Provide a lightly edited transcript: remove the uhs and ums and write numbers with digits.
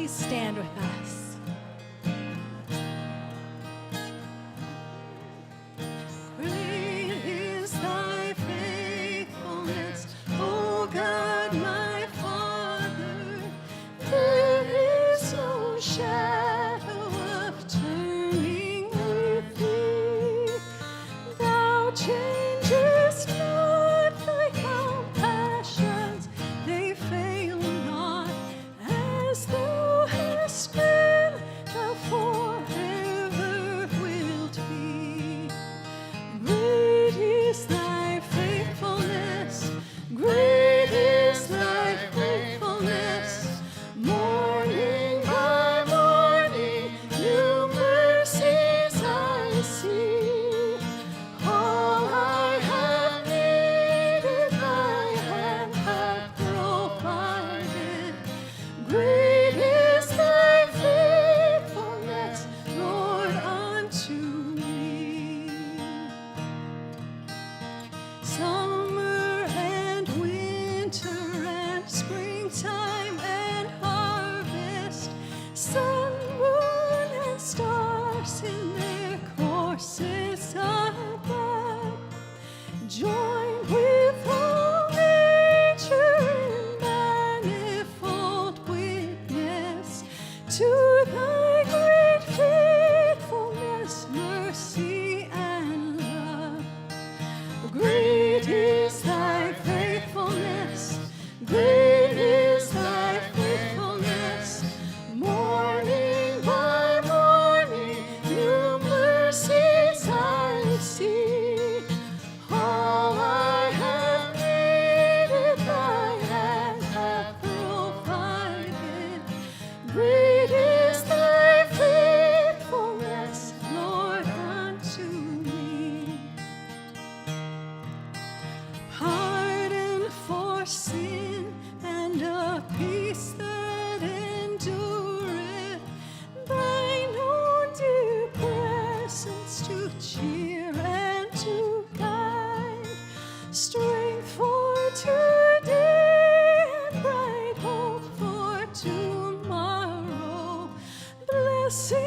Please stand with us. Great is thy faithfulness, O God, my Father. There is no shadow of turning with thee. Thou changest not, thy compassions, they fail not. As thou hast been, thou forever wilt be. Great is thy faithfulness, great is thy faithfulness. Morning by morning, new mercies I see. All I have needed, thy hand hath provided. Great is thy faithfulness, Lord, unto me. Summer and winter and springtime and harvest, sun, moon, and stars in their courses above, join with all nature in manifold witness to thy great faithfulness, mercy, and love. Great is thy faithfulness, great is thy faithfulness. Morning by morning, new mercies I see. All I have needed, thy hand hath provided. Great is thy faithfulness, Lord, unto me. Pardon for sin and a peace that endureth, thine own dear presence to cheer and to guide, strength for today and bright hope for tomorrow. Blessed